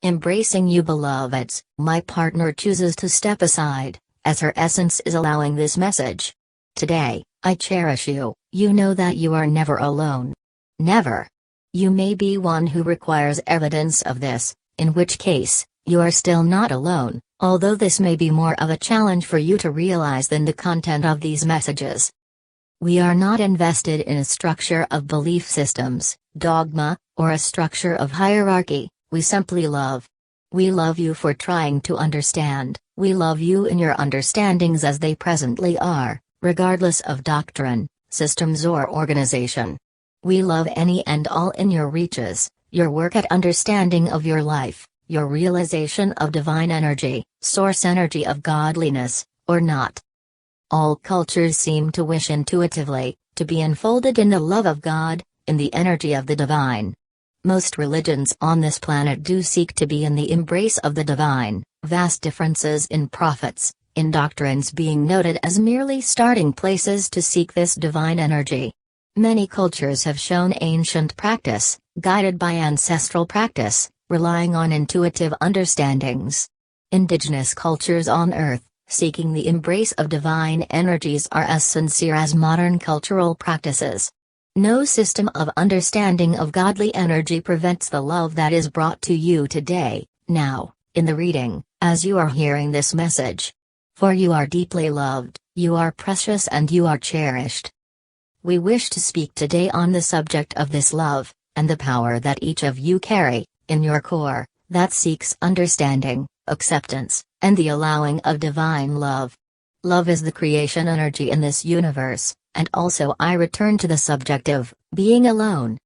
Embracing you, beloveds, my partner chooses to step aside, as her essence is allowing this message. Today, I cherish you. You know that you are never alone. Never. You may be one who requires evidence of this, in which case, you are still not alone, although this may be more of a challenge for you to realize than the content of these messages. We are not invested in a structure of belief systems, dogma, or a structure of hierarchy. We simply love. We love you for trying to understand. We love you in your understandings as they presently are, regardless of doctrine, systems or organization. We love any and all in your reaches, your work at understanding of your life, your realization of divine energy, source energy of godliness, or not. All cultures seem to wish intuitively to be enfolded in the love of God, in the energy of the divine. Most religions on this planet do seek to be in the embrace of the divine, vast differences in prophets, in doctrines being noted as merely starting places to seek this divine energy. Many cultures have shown ancient practice, guided by ancestral practice, relying on intuitive understandings. Indigenous cultures on Earth, seeking the embrace of divine energies, are as sincere as modern cultural practices. No system of understanding of godly energy prevents the love that is brought to you today, now, in the reading, as you are hearing this message. For you are deeply loved, you are precious, and you are cherished. We wish to speak today on the subject of this love, and the power that each of you carry, in your core, that seeks understanding, acceptance, and the allowing of divine love. Love is the creation energy in this universe. And also I return to the subject of being alone.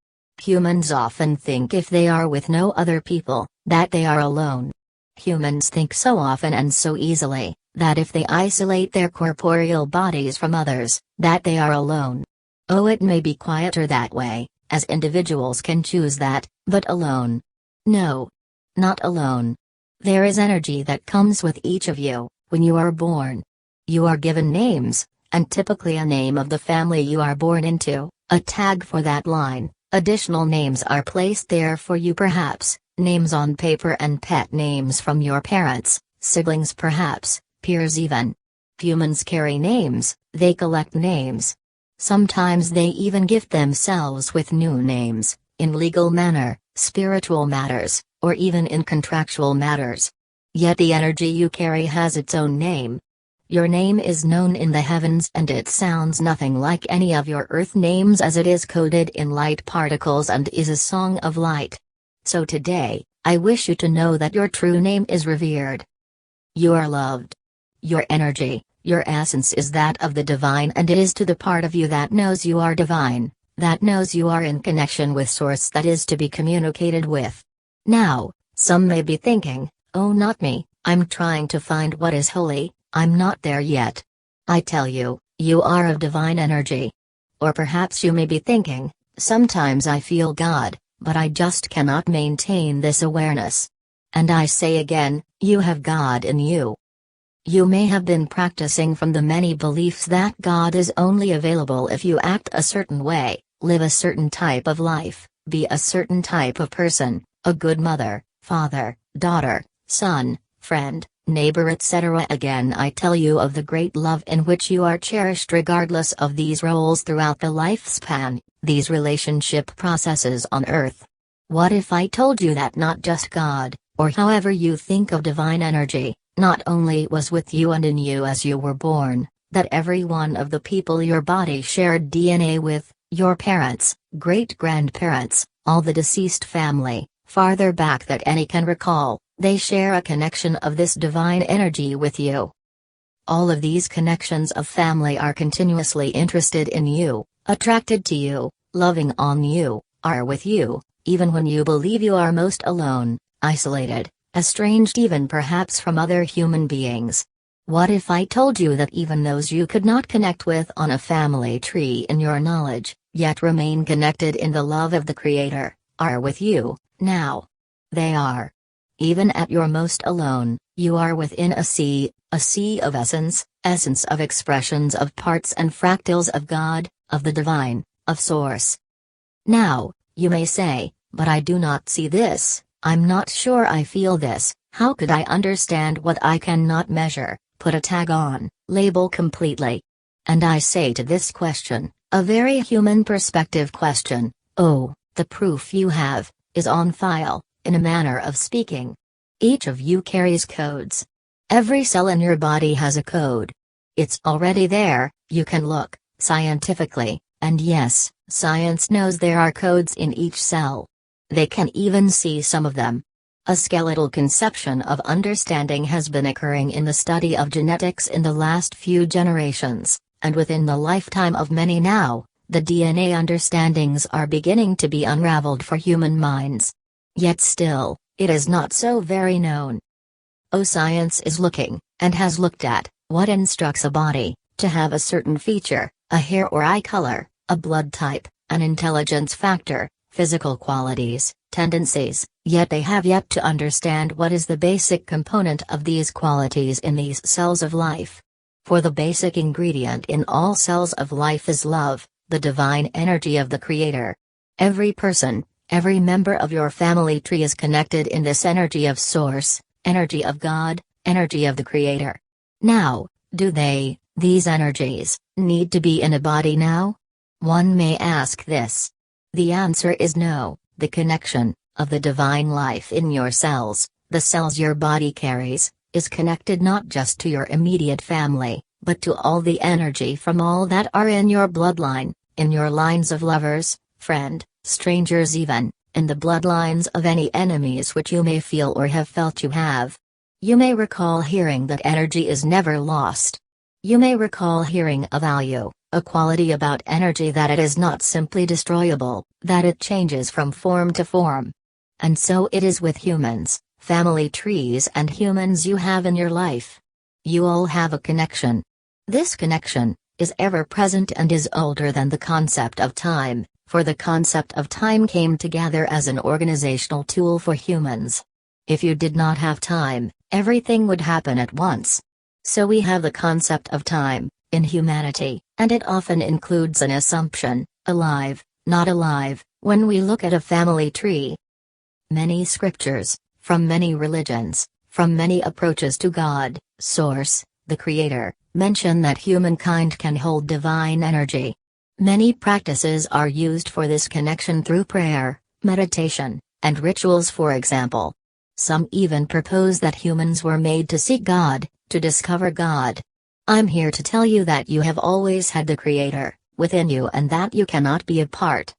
Humans often think if they are with no other people, that they are alone. Humans think so often and so easily, that if they isolate their corporeal bodies from others, that they are alone. Oh, it may be quieter that way, as individuals can choose that, but alone. No. Not alone. There is energy that comes with each of you, when you are born. You are given names, and typically a name of the family you are born into, a tag for that line. Additional names are placed there for you, perhaps, names on paper and pet names from your parents, siblings perhaps, peers even. Humans carry names, they collect names. Sometimes they even gift themselves with new names, in legal manner, spiritual matters, or even in contractual matters. Yet the energy you carry has its own name. Your name is known in the heavens, and it sounds nothing like any of your earth names, as it is coded in light particles and is a song of light. So today, I wish you to know that your true name is revered. You are loved. Your energy, your essence is that of the divine, and it is to the part of you that knows you are divine, that knows you are in connection with Source, that is to be communicated with. Now, some may be thinking, oh, not me, I'm trying to find what is holy. I'm not there yet. I tell you, you are of divine energy. Or perhaps you may be thinking, sometimes I feel God, but I just cannot maintain this awareness. And I say again, you have God in you. You may have been practicing from the many beliefs that God is only available if you act a certain way, live a certain type of life, be a certain type of person, a good mother, father, daughter, son, friend, neighbor, etc. Again, I tell you of the great love in which you are cherished regardless of these roles throughout the lifespan, these relationship processes on earth. What if I told you that not just God, or however you think of divine energy, not only was with you and in you as you were born, that every one of the people your body shared DNA with, your parents, great-grandparents, all the deceased family, farther back that any can recall, they share a connection of this divine energy with you. All of these connections of family are continuously interested in you, attracted to you, loving on you, are with you, even when you believe you are most alone, isolated, estranged even perhaps from other human beings. What if I told you that even those you could not connect with on a family tree in your knowledge, yet remain connected in the love of the Creator, are with you, now? They are. Even at your most alone, you are within a sea of essence, essence of expressions of parts and fractals of God, of the divine, of Source. Now, you may say, but I do not see this, I'm not sure I feel this. How could I understand what I cannot measure, put a tag on, label completely? And I say to this question, a very human perspective question, oh, the proof you have, is on file, in a manner of speaking. Each of you carries codes. Every cell in your body has a code. It's already there, you can look, scientifically, and yes, science knows there are codes in each cell. They can even see some of them. A skeletal conception of understanding has been occurring in the study of genetics in the last few generations, and within the lifetime of many now, the DNA understandings are beginning to be unraveled for human minds. Yet still, it is not so very known. Oh, science is looking, and has looked at, what instructs a body to have a certain feature, a hair or eye color, a blood type, an intelligence factor, physical qualities, tendencies, yet they have yet to understand what is the basic component of these qualities in these cells of life. For the basic ingredient in all cells of life is love, the divine energy of the Creator. Every person, every member of your family tree is connected in this energy of Source, energy of God, energy of the Creator. Now, do these energies, need to be in a body now? One may ask this. The answer is no. The connection of the divine life in your cells, the cells your body carries, is connected not just to your immediate family, but to all the energy from all that are in your bloodline, in your lines of lovers, friend, strangers, even in the bloodlines of any enemies which you may feel or have felt you have. You may recall hearing that energy is never lost. You may recall hearing a value, a quality about energy, that it is not simply destroyable, that it changes from form to form. And so it is with humans, family trees and humans you have in your life. You all have a connection. This connection is ever present and is older than the concept of time, for the concept of time came together as an organizational tool for humans. If you did not have time, everything would happen at once. So we have the concept of time in humanity, and it often includes an assumption, alive, not alive, when we look at a family tree. Many scriptures, from many religions, from many approaches to God, Source, the Creator, mention that humankind can hold divine energy. Many practices are used for this connection through prayer, meditation, and rituals, for example. Some even propose that humans were made to seek God, to discover God. I'm here to tell you that you have always had the Creator within you, and that you cannot be apart.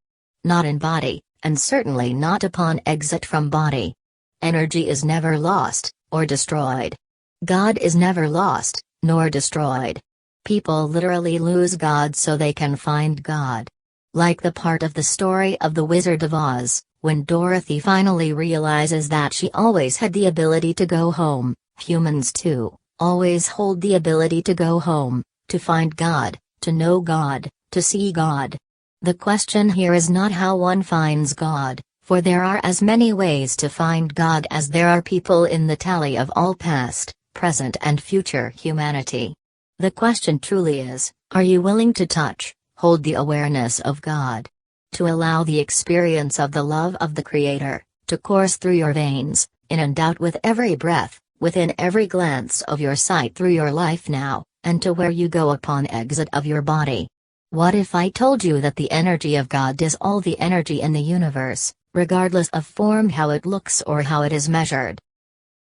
Not in body, and certainly not upon exit from body. Energy is never lost, or destroyed. God is never lost, nor destroyed. People literally lose God so they can find God. Like the part of the story of The Wizard of Oz, when Dorothy finally realizes that she always had the ability to go home, humans too always hold the ability to go home, to find God, to know God, to see God. The question here is not how one finds God, for there are as many ways to find God as there are people in the tally of all past, present and future humanity. The question truly is, are you willing to touch, hold the awareness of God? To allow the experience of the love of the Creator to course through your veins, in and out with every breath, within every glance of your sight through your life now, and to where you go upon exit of your body. What if I told you that the energy of God is all the energy in the universe, regardless of form, how it looks or how it is measured?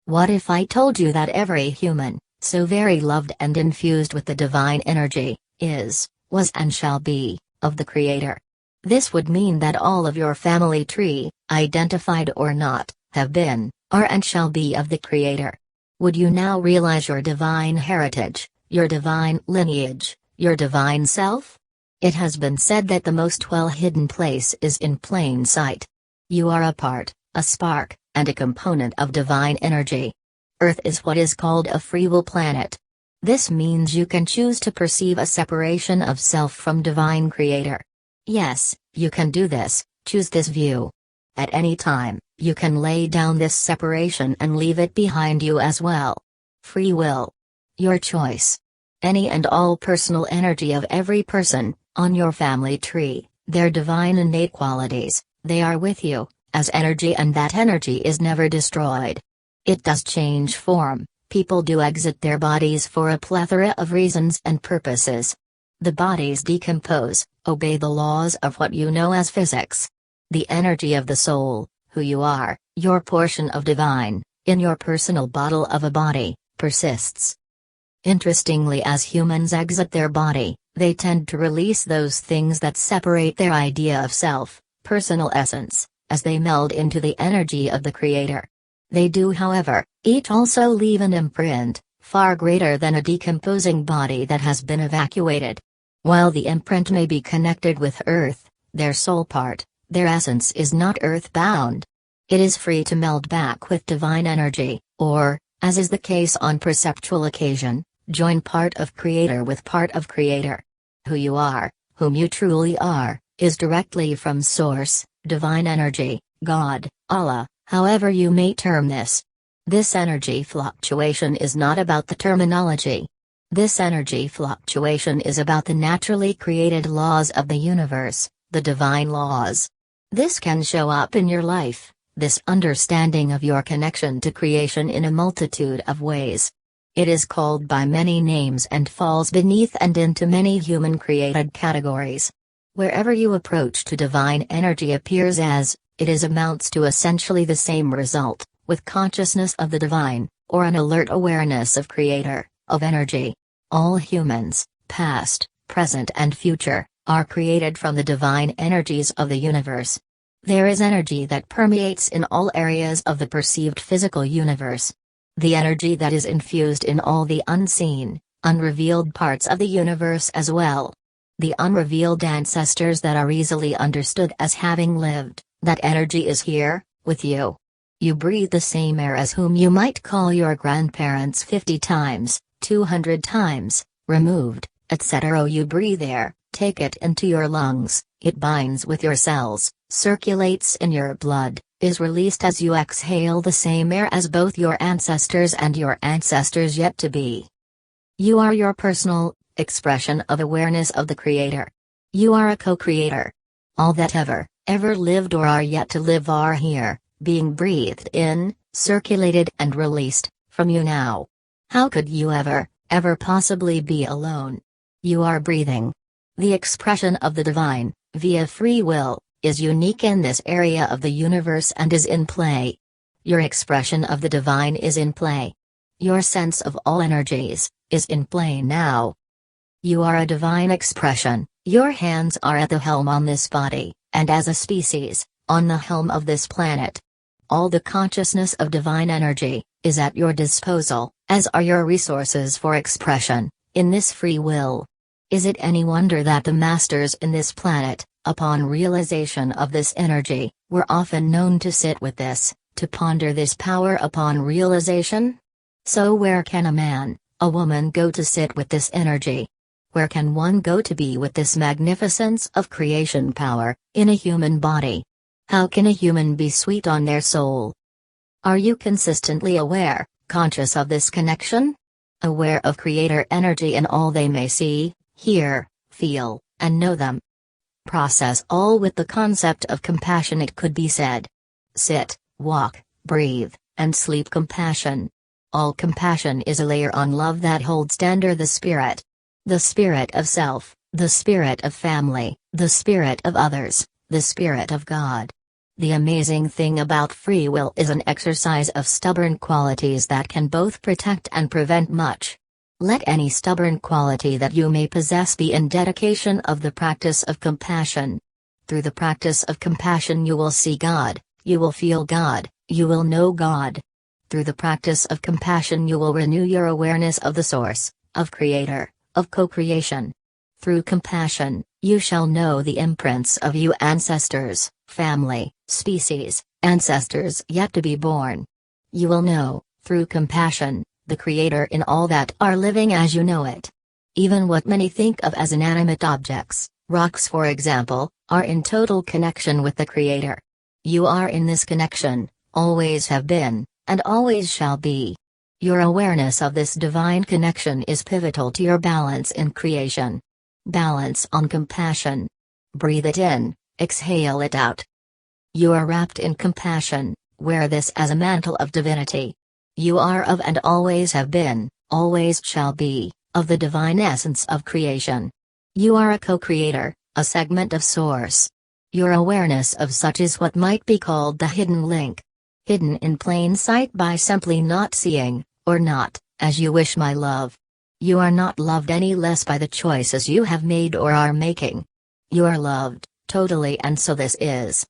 What if I told you that every human, so very loved and infused with the divine energy, is, was and shall be, of the Creator? This would mean that all of your family tree, identified or not, have been, are and shall be of the Creator. Would you now realize your divine heritage, your divine lineage, your divine self? It has been said that the most well-hidden place is in plain sight. You are a part, a spark, and a component of divine energy. Earth is what is called a free will planet. This means you can choose to perceive a separation of self from divine Creator. Yes, you can do this, choose this view. At any time, you can lay down this separation and leave it behind you as well. Free will. Your choice. Any and all personal energy of every person, on your family tree, their divine innate qualities, they are with you, as energy, and that energy is never destroyed. It does change form. People do exit their bodies for a plethora of reasons and purposes. The bodies decompose, obey the laws of what you know as physics. The energy of the soul, who you are, your portion of divine, in your personal bottle of a body, persists. Interestingly, as humans exit their body, they tend to release those things that separate their idea of self, personal essence, as they meld into the energy of the Creator. They do, however, each also leave an imprint, far greater than a decomposing body that has been evacuated. While the imprint may be connected with Earth, their soul part, their essence is not earth-bound. It is free to meld back with divine energy, or, as is the case on perceptual occasion, join part of Creator with part of Creator. Who you are, whom you truly are, is directly from Source, divine energy, God, Allah, however you may term this. This energy fluctuation is not about the terminology. This energy fluctuation is about the naturally created laws of the universe, the divine laws. This can show up in your life, this understanding of your connection to creation, in a multitude of ways. It is called by many names and falls beneath and into many human-created categories. Wherever you approach to divine energy appears as, it is amounts to essentially the same result, with consciousness of the divine, or an alert awareness of Creator, of energy. All humans, past, present and future, are created from the divine energies of the universe. There is energy that permeates in all areas of the perceived physical universe. The energy that is infused in all the unseen, unrevealed parts of the universe as well. The unrevealed ancestors that are easily understood as having lived, that energy is here, with you. You breathe the same air as whom you might call your grandparents 50 times, 200 times, removed, etc. You breathe air, take it into your lungs, it binds with your cells, circulates in your blood, is released as you exhale the same air as both your ancestors and your ancestors yet to be. You are your personal expression of awareness of the Creator. You are a co-creator. All that ever lived or are yet to live are here, being breathed in, circulated and released, from you now. How could you ever possibly be alone? You are breathing. The expression of the divine, via free will, is unique in this area of the universe and is in play. Your expression of the divine is in play. Your sense of all energies is in play now. You are a divine expression, your hands are at the helm on this body, and as a species, on the helm of this planet. All the consciousness of divine energy is at your disposal, as are your resources for expression, in this free will. Is it any wonder that the masters in this planet, upon realization of this energy, were often known to sit with this, to ponder this power upon realization? So where can a man, a woman go to sit with this energy? Where can one go to be with this magnificence of creation power, in a human body? How can a human be sweet on their soul? Are you consistently aware, conscious of this connection? Aware of Creator energy in all they may see, hear, feel, and know them? Process all with the concept of compassion. It could be said. Sit, walk, breathe, and sleep compassion. All compassion is a layer on love that holds tender the spirit. The spirit of self, the spirit of family, the spirit of others, the spirit of God. The amazing thing about free will is an exercise of stubborn qualities that can both protect and prevent much. Let any stubborn quality that you may possess be in dedication of the practice of compassion. Through the practice of compassion you will see God, you will feel God, you will know God. Through the practice of compassion you will renew your awareness of the Source, of Creator, of co-creation. Through compassion, you shall know the imprints of you ancestors, family, species, ancestors yet to be born. You will know, through compassion, the Creator in all that are living as you know it. Even what many think of as inanimate objects, rocks for example, are in total connection with the Creator. You are in this connection, always have been, and always shall be. Your awareness of this divine connection is pivotal to your balance in creation. Balance on compassion. Breathe it in, exhale it out. You are wrapped in compassion, wear this as a mantle of divinity. You are of and always have been, always shall be, of the divine essence of creation. You are a co-creator, a segment of source. Your awareness of such is what might be called the hidden link. Hidden in plain sight by simply not seeing, or not, as you wish, my love. You are not loved any less by the choices you have made or are making. You are loved, totally, and so this is.